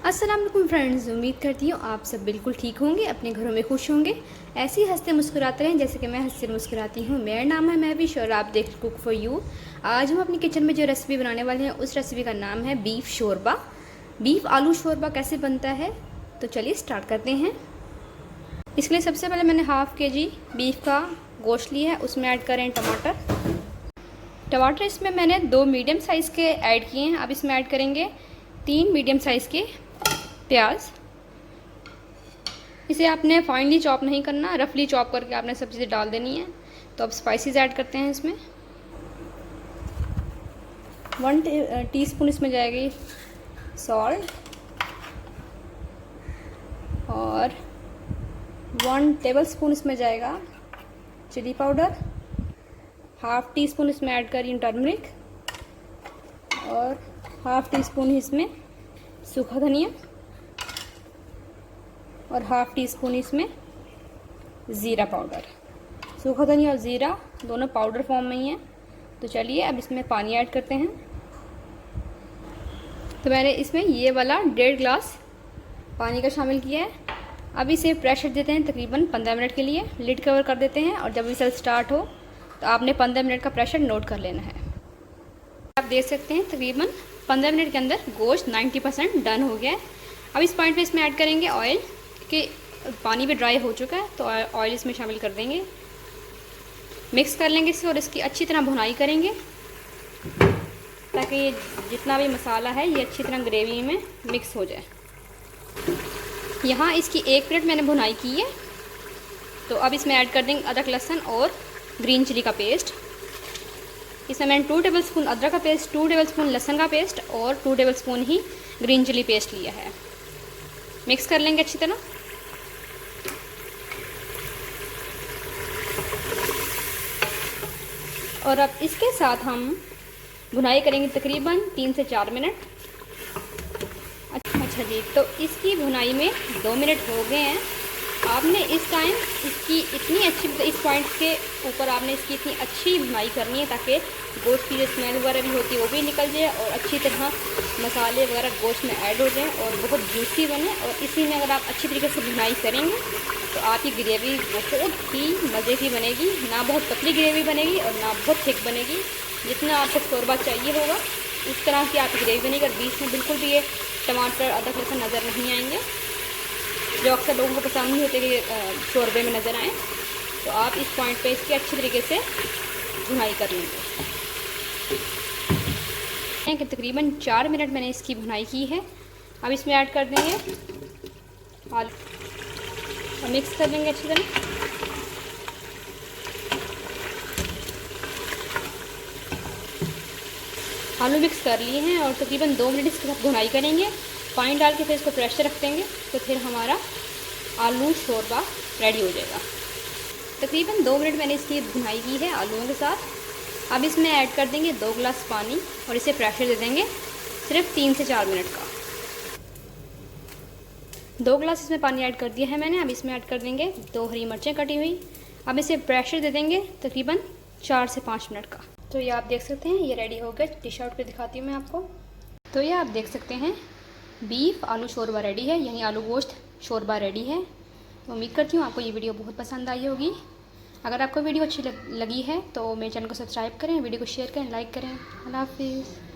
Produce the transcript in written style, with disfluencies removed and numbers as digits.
अस्सलाम वालेकुम फ्रेंड्स, उम्मीद करती हूँ आप सब बिल्कुल ठीक होंगे, अपने घरों में खुश होंगे। ऐसे ही हंसते मुस्कुराते रहें जैसे कि मैं हंसते मुस्कुराती हूँ। मेरा नाम है महविश और आप देख कुक फॉर यू। आज हम अपनी किचन में जो रेसिपी बनाने वाले हैं उस रेसिपी का नाम है बीफ शोरबा। बीफ आलू शोरबा कैसे बनता है, तो चलिए स्टार्ट करते हैं। इसके लिए सबसे पहले मैंने हाफ़ kg बीफ का गोश्त लिया है, उसमें ऐड करें टमाटर इसमें मैंने 2 मीडियम साइज़ के ऐड किए हैं। अब इसमें ऐड करेंगे 3 मीडियम साइज़ के प्याज। इसे आपने फाइनली चॉप नहीं करना, रफली चॉप करके आपने सब चीज़ें डाल देनी है। तो अब स्पाइसेस ऐड करते हैं इसमें। 1 टीस्पून इसमें जाएगी सॉल्ट और 1 टेबलस्पून इसमें जाएगा chilli powder. Half teaspoon इसमें ऐड करी टर्मरिक और हाफ़ टी स्पून इसमें सूखा धनिया और हाफ़ टी स्पून इसमें ज़ीरा पाउडर। सूखा धनिया और ज़ीरा दोनों पाउडर फॉर्म में ही है। तो चलिए अब इसमें पानी ऐड करते हैं। तो मैंने इसमें ये वाला 1.5 गिलास पानी का शामिल किया है। अब इसे प्रेशर देते हैं तकरीबन 15 मिनट के लिए। लिड कवर कर देते हैं और जब विसल स्टार्ट हो तो आपने 15 मिनट का प्रेशर नोट कर लेना है। आप देख सकते हैं तकरीबन 15 मिनट के अंदर गोश्त 90% डन हो गया है। अब इस पॉइंट पे इसमें ऐड करेंगे ऑयल, कि पानी भी ड्राई हो चुका है तो ऑयल इसमें शामिल कर देंगे। मिक्स कर लेंगे इसे और इसकी अच्छी तरह भुनाई करेंगे ताकि जितना भी मसाला है ये अच्छी तरह ग्रेवी में मिक्स हो जाए। यहाँ इसकी 1 मिनट मैंने भुनाई की है। तो अब इसमें ऐड कर देंगे अदरक लहसुन और ग्रीन चिली का पेस्ट। इसमें मैंने 2 टेबलस्पून अदरक का पेस्ट, 2 टेबलस्पून लहसुन का पेस्ट और 2 टेबलस्पून ही ग्रीन चिली पेस्ट लिया है। मिक्स कर लेंगे अच्छी तरह। और अब इसके साथ हम भुनाई करेंगे तकरीबन 3 से 4 मिनट। अच्छा जी, तो इसकी भुनाई में 2 मिनट हो गए हैं। आपने इस टाइम इसकी इतनी अच्छी, इस पॉइंट के ऊपर आपने इसकी इतनी अच्छी भुनाई करनी है ताकि गोश्त की जो स्मेल वगैरह भी होती है वो भी निकल जाए और अच्छी तरह मसाले वगैरह गोश्त में ऐड हो जाएं और बहुत जूसी बने। और इसी में अगर आप अच्छी तरीके से भुनाई करेंगे तो आपकी ग्रेवी बहुत ही मज़े की बनेगी। ना बहुत पतली ग्रेवी बनेगी और ना बहुत थिक बनेगी। जितना आपको शोरबा चाहिए होगा उस तरह की आपकी ग्रेवी बनेगी। और बीच में बिल्कुल भी ये टमाटर अदरक लहसुन नज़र नहीं आएंगे जो अक्सर लोगों को पसंद नहीं होते कि शोरबे में नज़र आएँ। तो आप इस पॉइंट पे इसकी अच्छी तरीके से भुनाई कर लेंगे। कि तकरीबन 4 मिनट मैंने इसकी भुनाई की है। अब इसमें ऐड कर देंगे आलू और मिक्स कर लेंगे अच्छी तरह। आलू मिक्स कर लिए हैं और तकरीबन 2 मिनट इसके साथ भुनाई करेंगे। पानी डाल के फिर इसको प्रेशर रख देंगे तो फिर हमारा आलू शोरबा रेडी हो जाएगा। तकरीबन 2 मिनट मैंने इसकी भुनाई की है आलूओं के साथ। अब इसमें ऐड कर देंगे 2 गिलास पानी और इसे प्रेशर दे देंगे सिर्फ 3 से 4 मिनट का। 2 गिलास इसमें पानी ऐड कर दिया है मैंने। अब इसमें ऐड कर देंगे 2 हरी मिर्चें कटी हुई। अब इसे प्रेशर दे देंगे तकरीबन 4 से 5 मिनट का। तो ये आप देख सकते हैं ये रेडी हो गया। डिश आउट पे दिखाती हूँ मैं आपको। तो ये आप देख सकते हैं बीफ आलू शोरबा रेडी है, यानी आलू गोश्त शोरबा रेडी है। तो उम्मीद करती हूँ आपको ये वीडियो बहुत पसंद आई होगी। अगर आपको वीडियो अच्छी लगी है तो मेरे चैनल को सब्सक्राइब करें, वीडियो को शेयर करें, लाइक करें। अल्लाह हाफिज़।